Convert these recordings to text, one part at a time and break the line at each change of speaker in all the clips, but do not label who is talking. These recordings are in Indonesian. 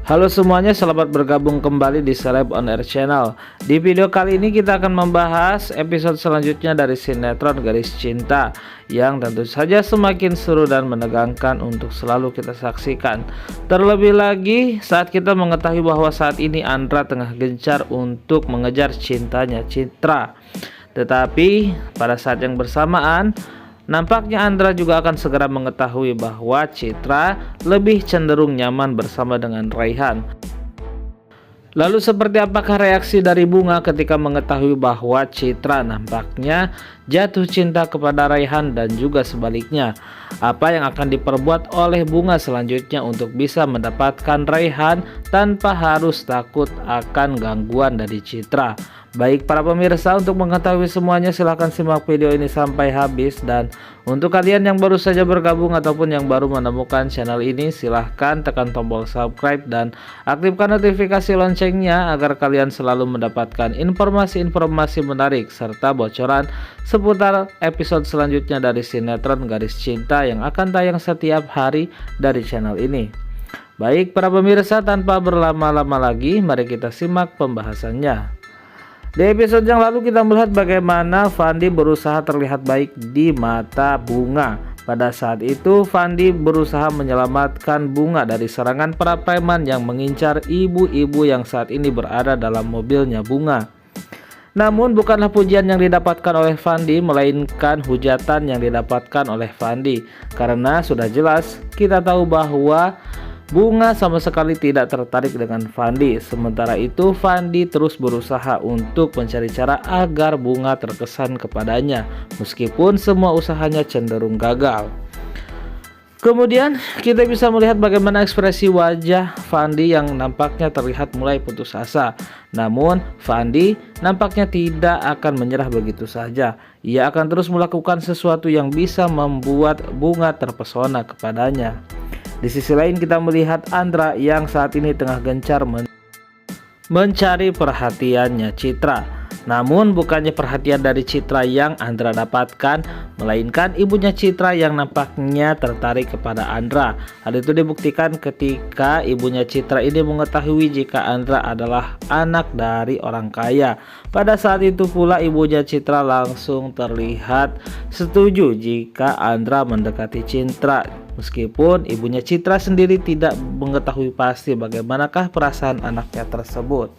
Halo semuanya, selamat bergabung kembali di Celeb On Air Channel. Di video kali ini kita akan membahas episode selanjutnya dari sinetron Garis Cinta yang tentu saja semakin seru dan menegangkan untuk selalu kita saksikan. Terlebih lagi saat kita mengetahui bahwa saat ini Andra tengah gencar untuk mengejar cintanya Citra. Tetapi pada saat yang bersamaan nampaknya Andra juga akan segera mengetahui bahwa Citra lebih cenderung nyaman bersama dengan Raihan. Lalu seperti apakah reaksi dari Bunga ketika mengetahui bahwa Citra nampaknya jatuh cinta kepada Raihan dan juga sebaliknya? Apa yang akan diperbuat oleh Bunga selanjutnya untuk bisa mendapatkan Raihan tanpa harus takut akan gangguan dari Citra? Baik para pemirsa, untuk mengetahui semuanya silahkan simak video ini sampai habis. Dan untuk kalian yang baru saja bergabung ataupun yang baru menemukan channel ini, silahkan tekan tombol subscribe dan aktifkan notifikasi loncengnya agar kalian selalu mendapatkan informasi-informasi menarik serta bocoran seputar episode selanjutnya dari sinetron Garis Cinta yang akan tayang setiap hari dari channel ini. Baik para pemirsa, tanpa berlama-lama lagi mari kita simak pembahasannya. Di episode yang lalu kita melihat bagaimana Fandi berusaha terlihat baik di mata Bunga. Pada saat itu Fandi berusaha menyelamatkan Bunga dari serangan para preman yang mengincar ibu-ibu yang saat ini berada dalam mobilnya Bunga. Namun bukanlah pujian yang didapatkan oleh Fandi, melainkan hujatan yang didapatkan oleh Fandi. Karena sudah jelas kita tahu bahwa Bunga sama sekali tidak tertarik dengan Fandi. Sementara itu Fandi terus berusaha untuk mencari cara agar Bunga terkesan kepadanya, meskipun semua usahanya cenderung gagal. Kemudian kita bisa melihat bagaimana ekspresi wajah Fandi yang nampaknya terlihat mulai putus asa. Namun Fandi nampaknya tidak akan menyerah begitu saja. Ia akan terus melakukan sesuatu yang bisa membuat Bunga terpesona kepadanya. Di sisi lain kita melihat Andra yang saat ini tengah gencar mencari perhatiannya Citra. Namun bukannya perhatian dari Citra yang Andra dapatkan, melainkan ibunya Citra yang nampaknya tertarik kepada Andra. Hal itu dibuktikan ketika ibunya Citra ini mengetahui jika Andra adalah anak dari orang kaya. Pada saat itu pula ibunya Citra langsung terlihat setuju jika Andra mendekati Citra. Meskipun ibunya Citra sendiri tidak mengetahui pasti bagaimanakah perasaan anaknya tersebut.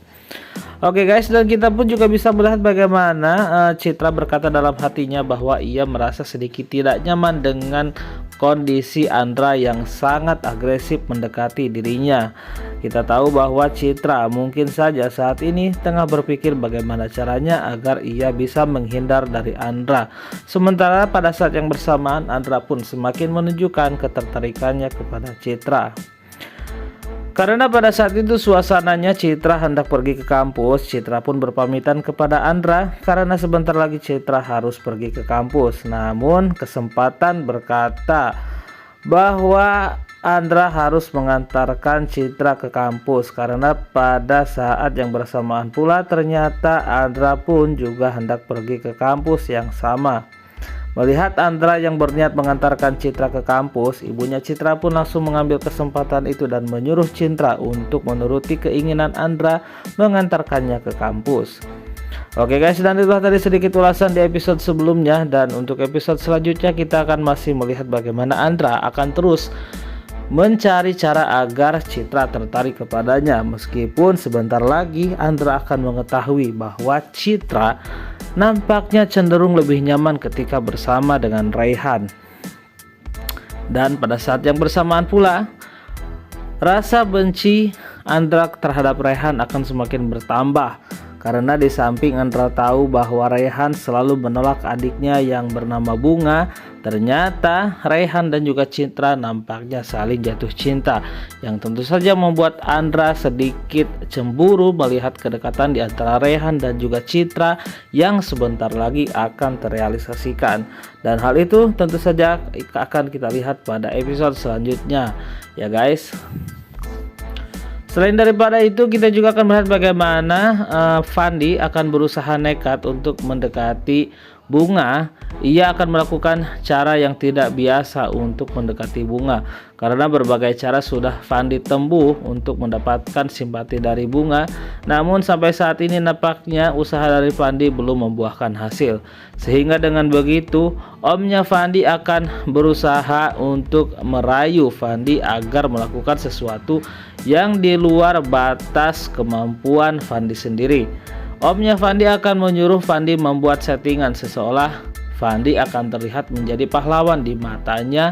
Oke guys, dan kita pun juga bisa melihat bagaimana Citra berkata dalam hatinya bahwa ia merasa sedikit tidak nyaman dengan kondisi Andra yang sangat agresif mendekati dirinya. Kita tahu bahwa Citra mungkin saja saat ini tengah berpikir bagaimana caranya agar ia bisa menghindar dari Andra. Sementara pada saat yang bersamaan Andra pun semakin menunjukkan ketertarikannya kepada Citra. Karena pada saat itu suasananya Citra hendak pergi ke kampus, Citra pun berpamitan kepada Andra karena sebentar lagi Citra harus pergi ke kampus. Namun kesempatan berkata bahwa Andra harus mengantarkan Citra ke kampus karena pada saat yang bersamaan pula ternyata Andra pun juga hendak pergi ke kampus yang sama. Melihat Andra yang berniat mengantarkan Citra ke kampus, ibunya Citra pun langsung mengambil kesempatan itu dan menyuruh Citra untuk menuruti keinginan Andra mengantarkannya ke kampus. Oke guys, dan itulah tadi sedikit ulasan di episode sebelumnya, dan untuk episode selanjutnya kita akan masih melihat bagaimana Andra akan terus mencari cara agar Citra tertarik kepadanya. Meskipun sebentar lagi Andra akan mengetahui bahwa Citra nampaknya cenderung lebih nyaman ketika bersama dengan Raihan. Dan pada saat yang bersamaan pula rasa benci Andra terhadap Raihan akan semakin bertambah. Karena di samping Andra tahu bahwa Raihan selalu menolak adiknya yang bernama Bunga, ternyata Raihan dan juga Citra nampaknya saling jatuh cinta, yang tentu saja membuat Andra sedikit cemburu melihat kedekatan di antara Raihan dan juga Citra yang sebentar lagi akan terrealisasikan. Dan hal itu tentu saja akan kita lihat pada episode selanjutnya ya guys. Selain daripada itu, kita juga akan melihat bagaimana Fandi akan berusaha nekat untuk mendekati Bunga, ia akan melakukan cara yang tidak biasa untuk mendekati Bunga karena berbagai cara sudah Fandi tempuh untuk mendapatkan simpati dari Bunga. Namun sampai saat ini nampaknya usaha dari Fandi belum membuahkan hasil. Sehingga dengan begitu, omnya Fandi akan berusaha untuk merayu Fandi agar melakukan sesuatu yang di luar batas kemampuan Fandi sendiri. Omnya Fandi akan menyuruh Fandi membuat settingan seolah Fandi akan terlihat menjadi pahlawan di matanya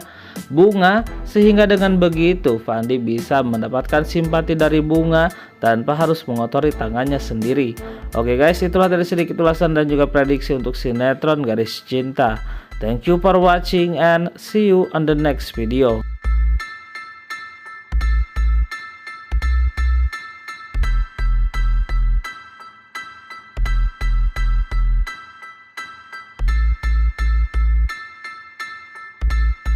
Bunga, sehingga dengan begitu Fandi bisa mendapatkan simpati dari Bunga tanpa harus mengotori tangannya sendiri. Oke guys, itulah dari sedikit ulasan dan juga prediksi untuk sinetron Garis Cinta. Thank you for watching and see you on the next video.